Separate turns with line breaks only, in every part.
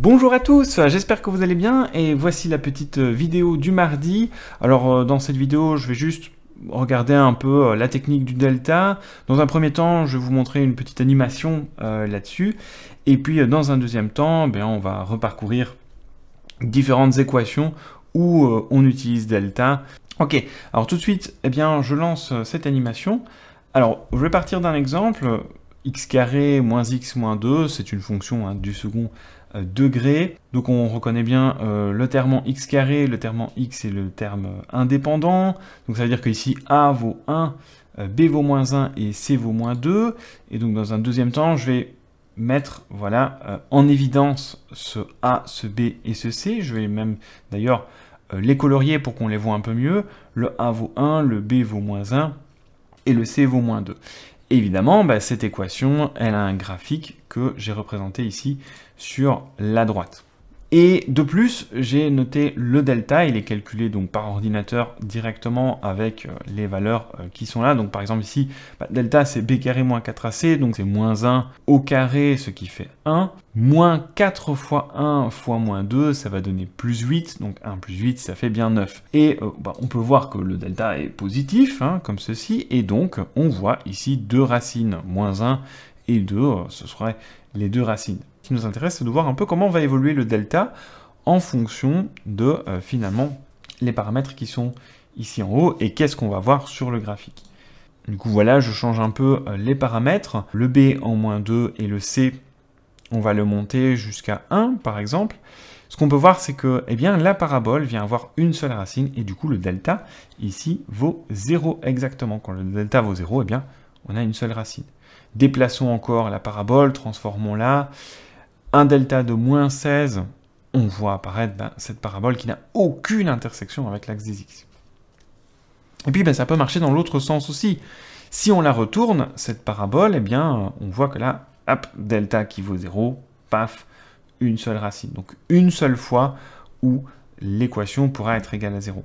Bonjour à tous, j'espère que vous allez bien et voici la petite vidéo du mardi. Alors dans cette vidéo, je vais juste regarder un peu la technique du delta. Dans un premier temps, je vais vous montrer une petite animation là-dessus. Et puis dans un deuxième temps, on va reparcourir différentes équations où on utilise delta. Ok, alors tout de suite, je lance cette animation. Alors, je vais partir d'un exemple. X carré moins x moins 2, c'est une fonction du second degré. Donc on reconnaît bien le terme en x carré, le terme en x et le terme indépendant. Donc ça veut dire que ici a vaut 1, b vaut moins 1 et c vaut moins 2. Et donc dans un deuxième temps, je vais mettre en évidence ce a, ce b et ce c. Je vais même d'ailleurs les colorier pour qu'on les voit un peu mieux. Le a vaut 1, le b vaut moins 1 et le c vaut moins 2. Évidemment, cette équation, elle a un graphique que j'ai représenté ici sur la droite. Et de plus, j'ai noté le delta, il est calculé donc par ordinateur directement avec les valeurs qui sont là. Donc par exemple ici, delta c'est b carré moins 4ac, donc c'est moins 1 au carré, ce qui fait 1. Moins 4 fois 1 fois moins 2, ça va donner plus 8, donc 1 plus 8, ça fait bien 9. Et on peut voir que le delta est positif, comme ceci, et donc on voit ici deux racines, moins 1 et 2, ce seraient les deux racines. Ce qui nous intéresse, c'est de voir un peu comment va évoluer le delta en fonction de, finalement, les paramètres qui sont ici en haut, et qu'est-ce qu'on va voir sur le graphique. Du coup, voilà, je change un peu les paramètres. Le b en moins 2 et le c, on va le monter jusqu'à 1, par exemple. Ce qu'on peut voir, c'est que la parabole vient avoir une seule racine, et du coup, le delta, ici, vaut 0 exactement. Quand le delta vaut 0, on a une seule racine. Déplaçons encore la parabole, transformons-la. Un delta de moins 16, on voit apparaître cette parabole qui n'a aucune intersection avec l'axe des x. Et puis ça peut marcher dans l'autre sens aussi. Si on la retourne, cette parabole, on voit que là, hop, delta qui vaut 0, paf, une seule racine. Donc une seule fois où l'équation pourra être égale à 0.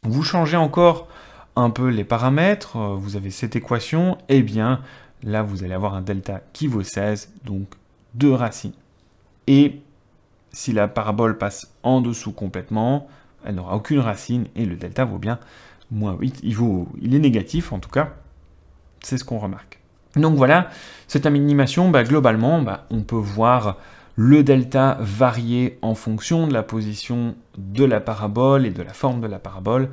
Vous changez encore un peu les paramètres, vous avez cette équation, là vous allez avoir un delta qui vaut 16, donc 2 racines. Et si la parabole passe en dessous complètement, elle n'aura aucune racine, et le delta vaut bien moins 8, il est négatif en tout cas, c'est ce qu'on remarque. Donc voilà, cette animation, globalement, on peut voir le delta varier en fonction de la position de la parabole et de la forme de la parabole,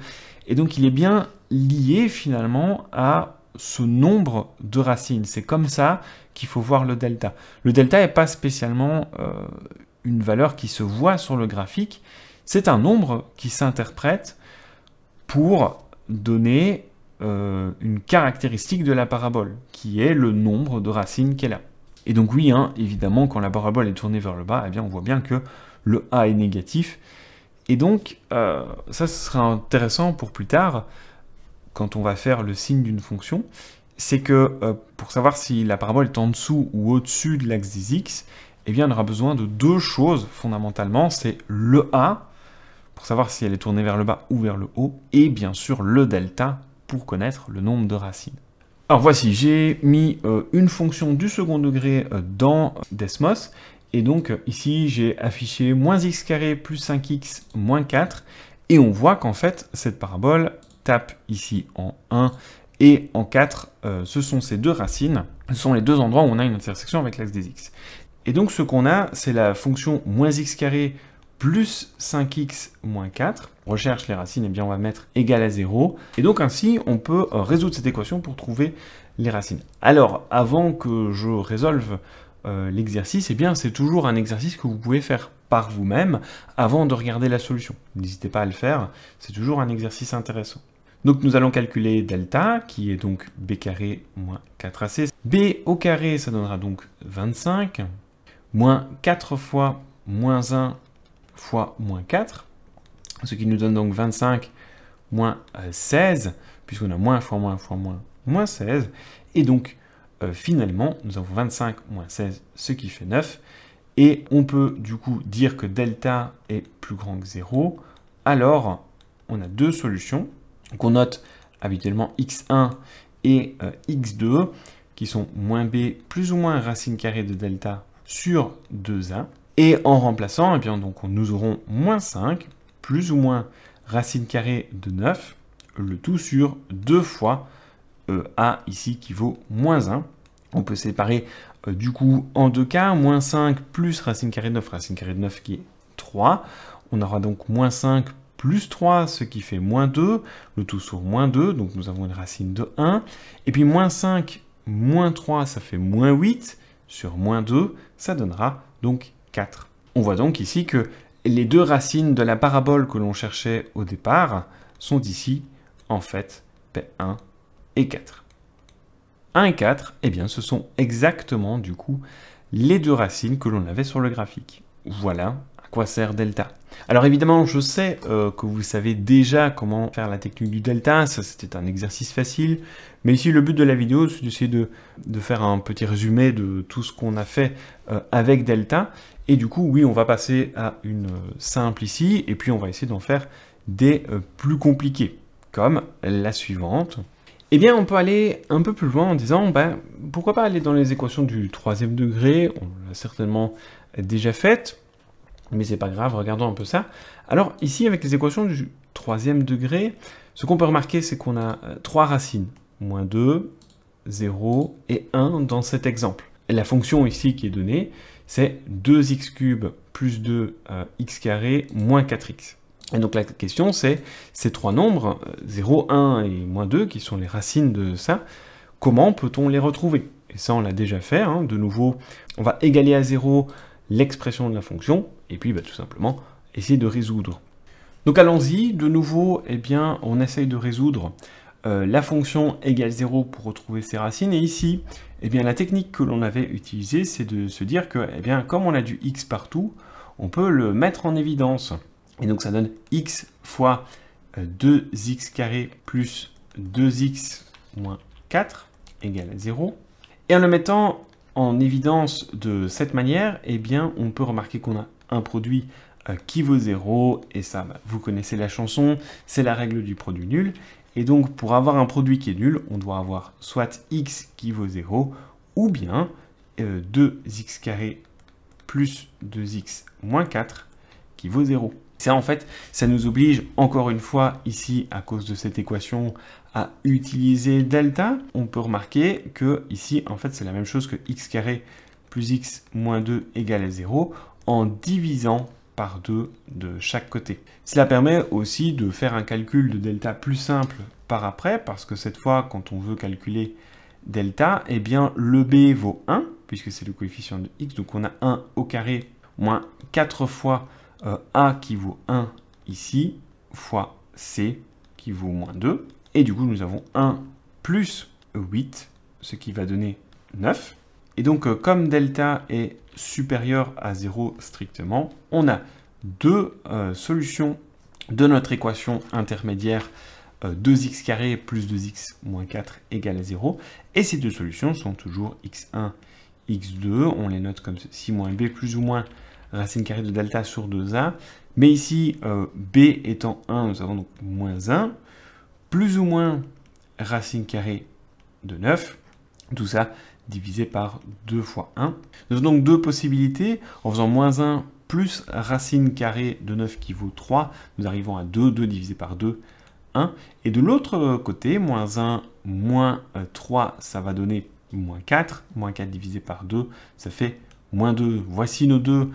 et donc il est bien lié finalement à ce nombre de racines. C'est comme ça qu'il faut voir le delta. Le delta n'est pas spécialement une valeur qui se voit sur le graphique, c'est un nombre qui s'interprète pour donner une caractéristique de la parabole, qui est le nombre de racines qu'elle a. Et donc oui, évidemment, quand la parabole est tournée vers le bas, on voit bien que le a est négatif. Et donc, ça, ce sera intéressant pour plus tard, quand on va faire le signe d'une fonction, c'est que pour savoir si la parabole est en dessous ou au-dessus de l'axe des x, on aura besoin de deux choses fondamentalement, c'est le a, pour savoir si elle est tournée vers le bas ou vers le haut, et bien sûr le delta, pour connaître le nombre de racines. Alors voici, j'ai mis une fonction du second degré dans Desmos, et donc ici j'ai affiché moins x carré plus 5x moins 4, et on voit qu'en fait cette parabole tape ici en 1 et en 4, ce sont ces deux racines, ce sont les deux endroits où on a une intersection avec l'axe des x. Et donc ce qu'on a, c'est la fonction moins x carré plus 5x moins 4. On recherche les racines, on va mettre égal à 0. Et donc ainsi, on peut résoudre cette équation pour trouver les racines. Alors, avant que je résolve l'exercice, c'est toujours un exercice que vous pouvez faire par vous-même avant de regarder la solution. N'hésitez pas à le faire, c'est toujours un exercice intéressant. Donc nous allons calculer delta, qui est donc b carré moins 4ac. b au carré, ça donnera donc 25, moins 4 fois moins 1 fois moins 4, ce qui nous donne donc 25 moins 16, puisqu'on a moins fois moins fois moins, moins 16. Et donc, finalement, nous avons 25 moins 16, ce qui fait 9. Et on peut du coup dire que delta est plus grand que 0. Alors, on a deux solutions. Donc on note habituellement x1 et x2, qui sont moins b plus ou moins racine carrée de delta sur 2a. Et en remplaçant, eh bien, donc, nous aurons moins 5 plus ou moins racine carrée de 9, le tout sur 2 fois a ici qui vaut moins 1. On peut séparer du coup en deux cas, moins 5 plus racine carrée de 9 qui est 3. On aura donc moins 5 plus 3, ce qui fait moins 2, le tout sur moins 2, donc nous avons une racine de 1. Et puis moins 5 moins 3, ça fait moins 8, sur moins 2, ça donnera donc 4. On voit donc ici que les deux racines de la parabole que l'on cherchait au départ sont ici, en fait, P1 et 4. 1 et 4, eh bien, ce sont exactement, du coup, les deux racines que l'on avait sur le graphique. Voilà à quoi sert delta. Alors évidemment, je sais que vous savez déjà comment faire la technique du delta, ça c'était un exercice facile, mais ici le but de la vidéo, c'est d'essayer de faire un petit résumé de tout ce qu'on a fait avec delta, et du coup, oui, on va passer à une simple ici, et puis on va essayer d'en faire des plus compliquées, comme la suivante. Eh bien, on peut aller un peu plus loin en disant, pourquoi pas aller dans les équations du troisième degré, on l'a certainement déjà faite, mais c'est pas grave, regardons un peu ça. Alors ici, avec les équations du troisième degré, ce qu'on peut remarquer, c'est qu'on a trois racines, moins 2, 0 et 1 dans cet exemple. Et la fonction ici qui est donnée, c'est 2x³ plus 2x carré moins 4x. Et donc la question, c'est ces trois nombres, 0, 1 et moins 2, qui sont les racines de ça, comment peut-on les retrouver? Et ça, on l'a déjà fait. Hein. De nouveau, on va égaler à 0 l'expression de la fonction, et puis tout simplement essayer de résoudre. Donc allons-y, de nouveau, eh bien, on essaye de résoudre la fonction égale 0 pour retrouver ses racines, et ici, eh bien, la technique que l'on avait utilisée, c'est de se dire que, eh bien, comme on a du x partout, on peut le mettre en évidence. Et donc ça donne x fois 2x carré plus 2x moins 4 égale à 0. Et en le mettant en évidence de cette manière, eh bien, on peut remarquer qu'on a un produit qui vaut 0, et ça, vous connaissez la chanson, c'est la règle du produit nul. Et donc, pour avoir un produit qui est nul, on doit avoir soit x qui vaut 0, ou bien 2x carré plus 2x moins 4 qui vaut 0. Ça, en fait, ça nous oblige, encore une fois, ici, à cause de cette équation, à utiliser delta. On peut remarquer que ici, en fait, c'est la même chose que x carré plus x moins 2 égale à 0, en divisant par 2 de chaque côté. Cela permet aussi de faire un calcul de delta plus simple par après, parce que cette fois, quand on veut calculer delta, eh bien, le b vaut 1, puisque c'est le coefficient de x, donc on a 1 au carré moins 4 fois a qui vaut 1 ici, fois c qui vaut moins 2. Et du coup, nous avons 1 plus 8, ce qui va donner 9. Et donc, comme delta est supérieur à 0 strictement, on a deux solutions de notre équation intermédiaire 2x carré plus 2x moins 4 égale à 0. Et ces deux solutions sont toujours x1, x2. On les note comme ceci, moins b plus ou moins racine carrée de delta sur 2a. Mais ici, b étant 1, nous avons donc moins 1, plus ou moins racine carrée de 9. Tout ça divisé par 2 fois 1. Nous avons donc deux possibilités. En faisant moins 1 plus racine carrée de 9 qui vaut 3, nous arrivons à 2, 2 divisé par 2, 1. Et de l'autre côté, moins 1 moins 3, ça va donner moins 4. Moins 4 divisé par 2, ça fait moins 2. Voici nos deux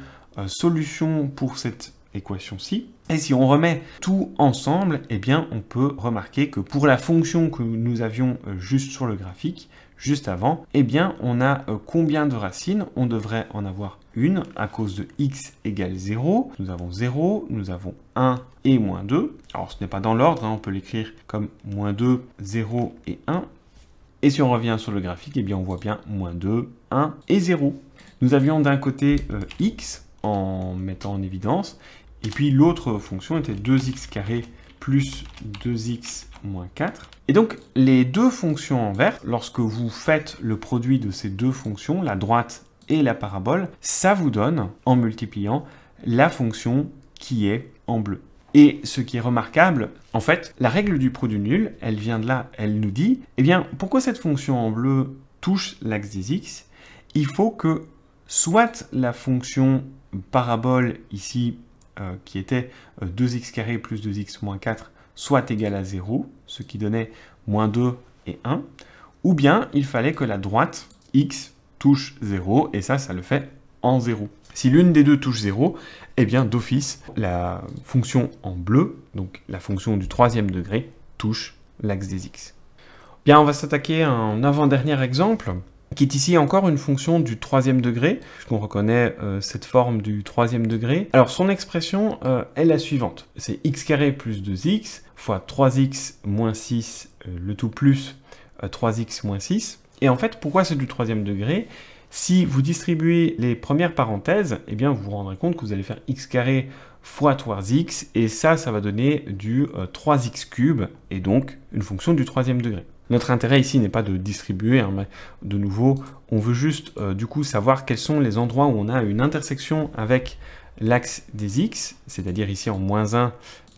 solutions pour cette équation-ci. Et si on remet tout ensemble, eh bien, on peut remarquer que pour la fonction que nous avions juste sur le graphique, juste avant, eh bien, on a combien de racines? On devrait en avoir une à cause de x égale 0. Nous avons 0, nous avons 1 et moins 2. Alors, ce n'est pas dans l'ordre, hein, on peut l'écrire comme moins 2, 0 et 1. Et si on revient sur le graphique, eh bien, on voit bien moins 2, 1 et 0. Nous avions d'un côté x en mettant en évidence, et puis l'autre fonction était 2x carré plus 2x moins 4. Et donc, les deux fonctions en vert, lorsque vous faites le produit de ces deux fonctions, la droite et la parabole, ça vous donne, en multipliant, la fonction qui est en bleu. Et ce qui est remarquable, en fait, la règle du produit nul, elle vient de là, elle nous dit, eh bien, pourquoi cette fonction en bleu touche l'axe des x? Il faut que soit la fonction parabole ici, qui était 2x carré plus 2x moins 4, soit égale à 0, ce qui donnait moins 2 et 1, ou bien il fallait que la droite x touche 0, et ça le fait en 0. Si l'une des deux touche 0, eh bien d'office, la fonction en bleu, donc la fonction du troisième degré, touche l'axe des x. Bien, on va s'attaquer à un avant-dernier exemple, qui est ici encore une fonction du troisième degré, puisqu'on reconnaît cette forme du troisième degré. Alors son expression est la suivante, c'est x carré plus 2x fois 3x moins 6, le tout plus 3x moins 6. Et en fait, pourquoi c'est du troisième degré? Si vous distribuez les premières parenthèses, eh bien vous vous rendrez compte que vous allez faire x carré fois 3x, et ça va donner du 3x cube, et donc une fonction du troisième degré. Notre intérêt ici n'est pas de distribuer, hein, mais de nouveau, on veut juste du coup savoir quels sont les endroits où on a une intersection avec l'axe des x, c'est-à-dire ici en moins 1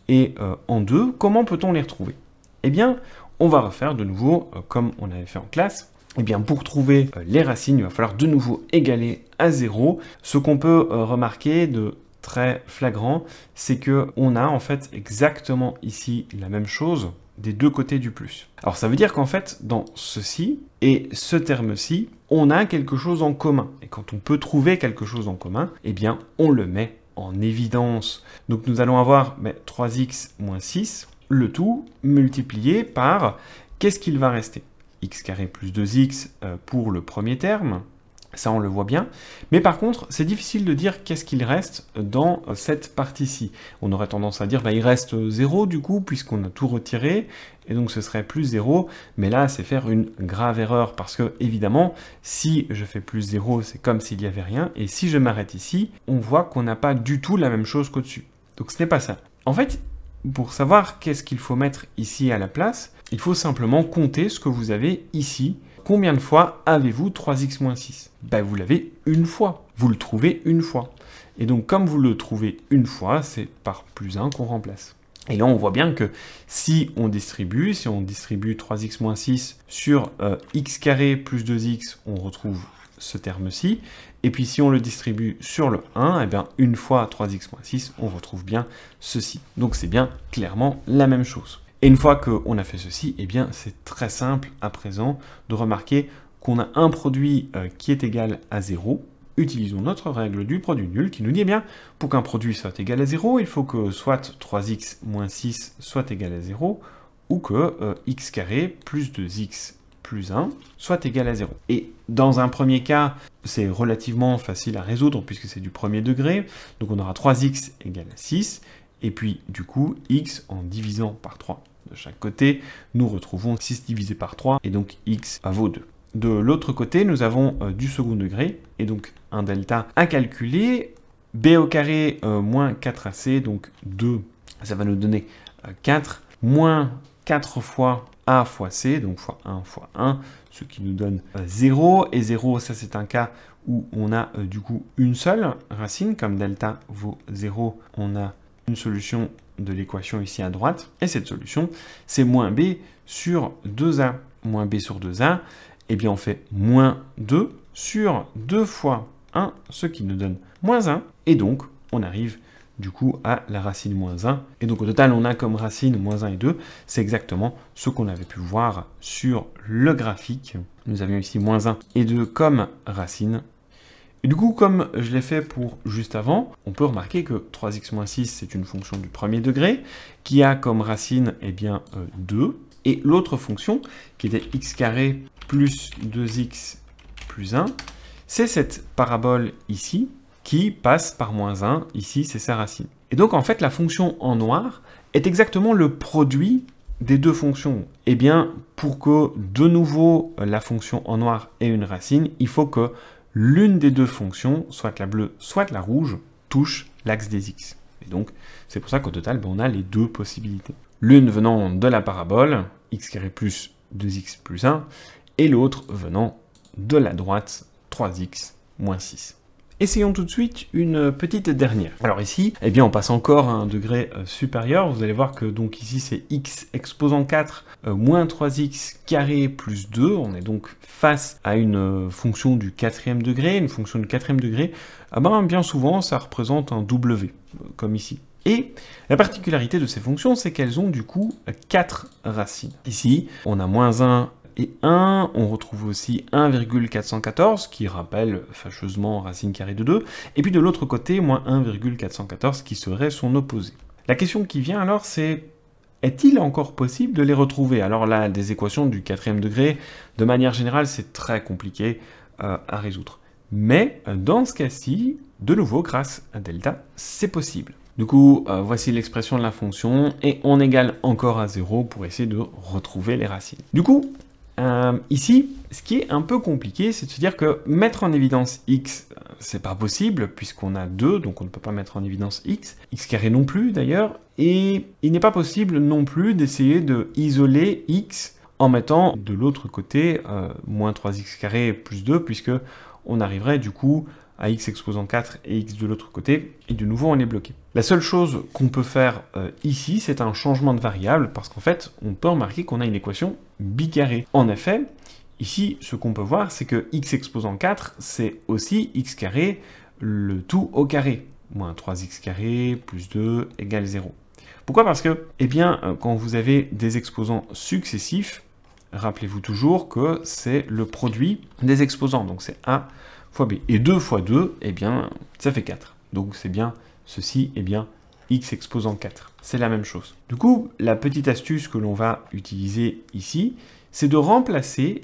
et en 2. Comment peut-on les retrouver? Eh bien, on va refaire de nouveau comme on avait fait en classe. Eh bien, pour trouver les racines, il va falloir de nouveau égaler à 0. Ce qu'on peut remarquer de très flagrant, c'est qu'on a en fait exactement ici la même chose des deux côtés du plus. Alors ça veut dire qu'en fait, dans ceci et ce terme-ci, on a quelque chose en commun. Et quand on peut trouver quelque chose en commun, eh bien, on le met en évidence. Donc nous allons avoir 3x moins 6, le tout multiplié par, qu'est-ce qu'il va rester? X carré plus 2x pour le premier terme, ça on le voit bien, mais par contre c'est difficile de dire qu'est-ce qu'il reste dans cette partie-ci. On aurait tendance à dire il reste 0 du coup puisqu'on a tout retiré, et donc ce serait plus 0, mais là c'est faire une grave erreur parce que évidemment si je fais plus 0 c'est comme s'il n'y avait rien, et si je m'arrête ici, on voit qu'on n'a pas du tout la même chose qu'au-dessus. Donc ce n'est pas ça. En fait, pour savoir qu'est-ce qu'il faut mettre ici à la place, il faut simplement compter ce que vous avez ici. Combien de fois avez-vous 3x moins 6? Vous l'avez une fois. Vous le trouvez une fois. Et donc, comme vous le trouvez une fois, c'est par plus 1 qu'on remplace. Et là, on voit bien que si on distribue 3x moins 6 sur x carré plus 2x, on retrouve ce terme-ci. Et puis, si on le distribue sur le 1, eh bien, une fois 3x moins 6, on retrouve bien ceci. Donc, c'est bien clairement la même chose. Et une fois qu'on a fait ceci, eh bien, c'est très simple à présent de remarquer qu'on a un produit qui est égal à 0. Utilisons notre règle du produit nul qui nous dit, eh bien, pour qu'un produit soit égal à 0, il faut que soit 3x moins 6 soit égal à 0, ou que x carré plus 2x plus 1 soit égal à 0. Et dans un premier cas, c'est relativement facile à résoudre puisque c'est du premier degré. Donc on aura 3x égale à 6, et puis du coup, x en divisant par 3 de chaque côté, nous retrouvons 6 divisé par 3, et donc x vaut 2. De l'autre côté, nous avons du second degré, et donc un delta à calculer, b au carré moins 4ac, donc 2, ça va nous donner 4, moins 4 fois a fois c, donc fois 1 fois 1, ce qui nous donne 0, et 0, ça c'est un cas où on a du coup une seule racine, comme delta vaut 0, on a une solution de l'équation ici à droite, et cette solution, c'est moins b sur 2a. Moins b sur 2a, eh bien on fait moins 2 sur 2 fois 1, ce qui nous donne moins 1, et donc on arrive du coup à la racine moins 1, et donc au total on a comme racine moins 1 et 2, c'est exactement ce qu'on avait pu voir sur le graphique. Nous avions ici moins 1 et 2 comme racine. Et du coup, comme je l'ai fait pour juste avant, on peut remarquer que 3x moins 6, c'est une fonction du premier degré, qui a comme racine, eh bien, 2. Et l'autre fonction, qui était x carré plus 2x plus 1, c'est cette parabole ici, qui passe par moins 1, ici, c'est sa racine. Et donc, en fait, la fonction en noir est exactement le produit des deux fonctions. Eh bien, pour que, de nouveau, la fonction en noir ait une racine, il faut que l'une des deux fonctions, soit la bleue, soit la rouge, touche l'axe des x. Et donc, c'est pour ça qu'au total, on a les deux possibilités. L'une venant de la parabole, x carré plus 2x plus 1, et l'autre venant de la droite, 3x moins 6. Essayons tout de suite une petite dernière. Alors ici, eh bien on passe encore à un degré supérieur. Vous allez voir que donc ici c'est x exposant 4 moins 3x carré plus 2. On est donc face à une fonction du quatrième degré. Une fonction du quatrième degré, bien souvent ça représente un w, comme ici. Et la particularité de ces fonctions, c'est qu'elles ont du coup 4 racines. Ici, on a moins 1 et 1, on retrouve aussi 1,414, qui rappelle fâcheusement racine carrée de 2, et puis de l'autre côté, moins 1,414, qui serait son opposé. La question qui vient alors, c'est est-il encore possible de les retrouver? Alors là, des équations du quatrième degré, de manière générale, c'est très compliqué à résoudre. Mais dans ce cas-ci, de nouveau, grâce à delta, c'est possible. Du coup, voici l'expression de la fonction, et on égale encore à 0 pour essayer de retrouver les racines. Du coup, ici, ce qui est un peu compliqué, c'est de se dire que mettre en évidence x, c'est pas possible, puisqu'on a 2, donc on ne peut pas mettre en évidence x carré non plus d'ailleurs, et il n'est pas possible non plus d'essayer de isoler x en mettant de l'autre côté moins 3x carré plus 2, puisque on arriverait du coup à x exposant 4 et x de l'autre côté, et de nouveau on est bloqué. La seule chose qu'on peut faire ici, c'est un changement de variable, parce qu'en fait, on peut remarquer qu'on a une équation bicarrée. En effet, ici, ce qu'on peut voir, c'est que x exposant 4, c'est aussi x carré, le tout au carré. Moins 3x carré plus 2 égale 0. Pourquoi? Parce que, quand vous avez des exposants successifs, rappelez-vous toujours que c'est le produit des exposants, donc c'est a fois b. Et 2 fois 2, ça fait 4. Donc c'est bien ceci, x exposant 4. C'est la même chose. Du coup, la petite astuce que l'on va utiliser ici, c'est de remplacer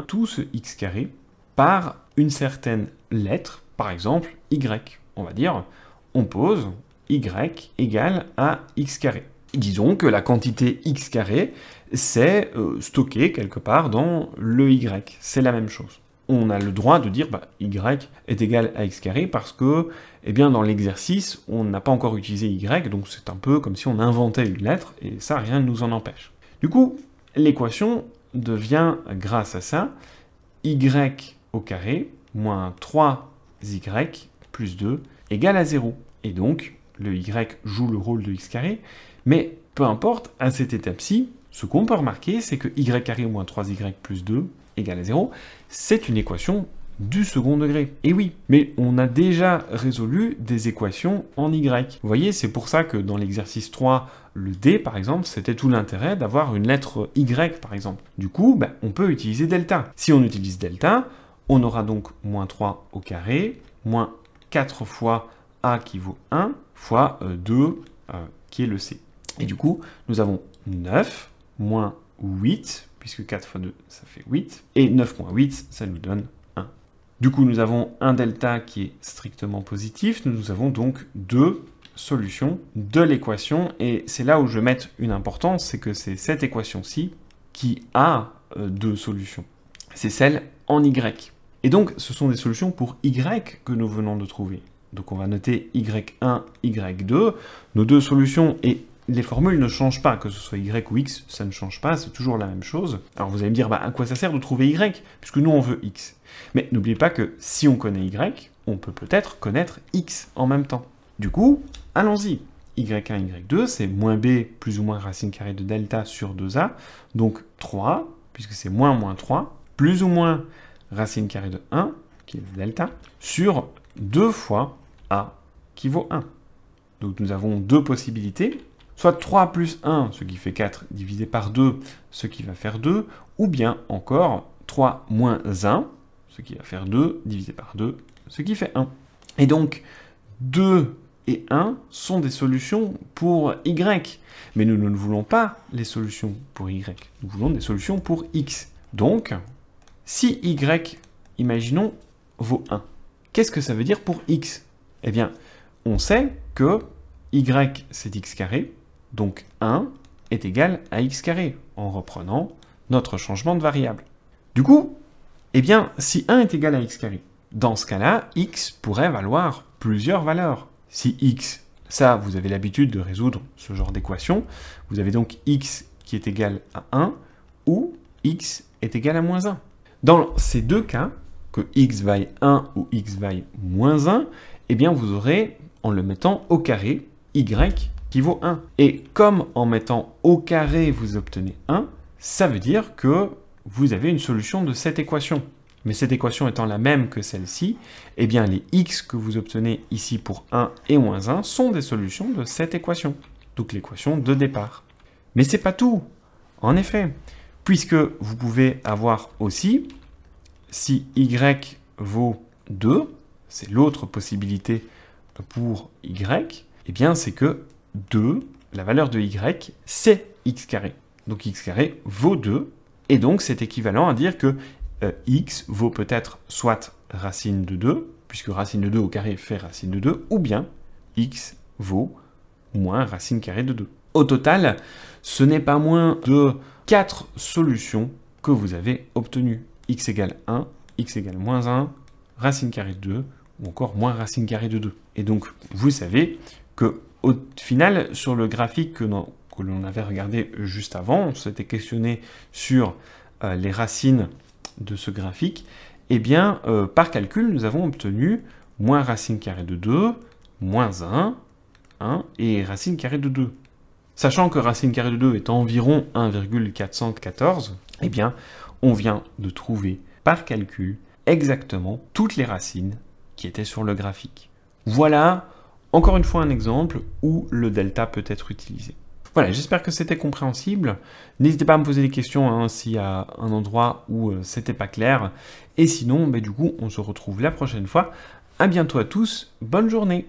tout ce x carré par une certaine lettre, par exemple y. On va dire, on pose y égale à x carré. Disons que la quantité x carré, c'est stocké quelque part dans le y. C'est la même chose. On a le droit de dire y est égal à x carré parce que, dans l'exercice, on n'a pas encore utilisé y, donc c'est un peu comme si on inventait une lettre, et ça, rien ne nous en empêche. Du coup, l'équation devient, grâce à ça, y au carré moins 3y plus 2 égale à 0. Et donc, le y joue le rôle de x carré, mais peu importe, à cette étape-ci, ce qu'on peut remarquer, c'est que y carré moins 3y plus 2 égale à 0, c'est une équation du second degré. Et oui, mais on a déjà résolu des équations en y. Vous voyez, c'est pour ça que dans l'exercice 3, le d, par exemple, c'était tout l'intérêt d'avoir une lettre y, par exemple. Du coup, on peut utiliser delta. Si on utilise delta, on aura donc moins 3 au carré, moins 4 fois a qui vaut 1, fois 2 qui est le c. Et du coup, nous avons 9 moins 8, puisque 4 fois 2, ça fait 8, et 9 moins 8, ça nous donne 1. Du coup, nous avons un delta qui est strictement positif, nous avons donc deux solutions de l'équation, et c'est là où je vais mettre une importance, c'est que c'est cette équation-ci qui a deux solutions. C'est celle en y. Et donc, ce sont des solutions pour y que nous venons de trouver. Donc on va noter y1, y2, nos deux solutions, et les formules ne changent pas, que ce soit y ou x, ça ne change pas, c'est toujours la même chose. Alors vous allez me dire, à quoi ça sert de trouver y, puisque nous on veut x. Mais n'oubliez pas que si on connaît y, on peut peut-être connaître x en même temps. Du coup, allons-y. y1, y2, c'est moins b plus ou moins racine carrée de delta sur 2a, donc 3, puisque c'est moins 3, plus ou moins racine carrée de 1, qui est le delta, sur 2 fois a, qui vaut 1. Donc nous avons deux possibilités, soit 3 plus 1, ce qui fait 4, divisé par 2, ce qui va faire 2, ou bien encore 3 moins 1, ce qui va faire 2, divisé par 2, ce qui fait 1. Et donc, 2 et 1 sont des solutions pour y, mais nous ne voulons pas les solutions pour y, nous voulons des solutions pour x. Donc, si y, imaginons, vaut 1, qu'est-ce que ça veut dire pour x? Eh bien, on sait que y, c'est x carré, donc 1 est égal à x carré, en reprenant notre changement de variable. Du coup, eh bien, si 1 est égal à x carré, dans ce cas-là, x pourrait valoir plusieurs valeurs. Si x, ça, vous avez l'habitude de résoudre ce genre d'équation, vous avez donc x qui est égal à 1, ou x est égal à moins 1. Dans ces deux cas, que x vaille 1 ou x vaille moins 1, eh bien vous aurez, en le mettant au carré, y qui vaut 1. Et comme en mettant au carré vous obtenez 1, ça veut dire que vous avez une solution de cette équation. Mais cette équation étant la même que celle-ci, eh bien les x que vous obtenez ici pour 1 et moins 1 sont des solutions de cette équation, donc l'équation de départ. Mais c'est pas tout, en effet, puisque vous pouvez avoir aussi, si y vaut 2, c'est l'autre possibilité pour y, eh bien c'est que 2, la valeur de y, c'est x carré. Donc x carré vaut 2, et donc c'est équivalent à dire que x vaut peut-être soit racine de 2, puisque racine de 2 au carré fait racine de 2, ou bien x vaut moins racine carrée de 2. Au total, ce n'est pas moins de 4 solutions que vous avez obtenues. X égale 1, x égale moins 1, racine carrée de 2, ou encore moins racine carrée de 2. Et donc, vous savez que au final, sur le graphique que l'on avait regardé juste avant, on s'était questionné sur les racines de ce graphique, eh bien, par calcul, nous avons obtenu moins racine carrée de 2, moins 1, et racine carrée de 2. Sachant que racine carrée de 2 est environ 1,414, eh bien, on vient de trouver par calcul exactement toutes les racines qui étaient sur le graphique. Voilà, encore une fois, un exemple où le delta peut être utilisé. Voilà, j'espère que c'était compréhensible. N'hésitez pas à me poser des questions s'il y a un endroit où c'était pas clair. Et sinon, du coup, on se retrouve la prochaine fois. À bientôt à tous, bonne journée!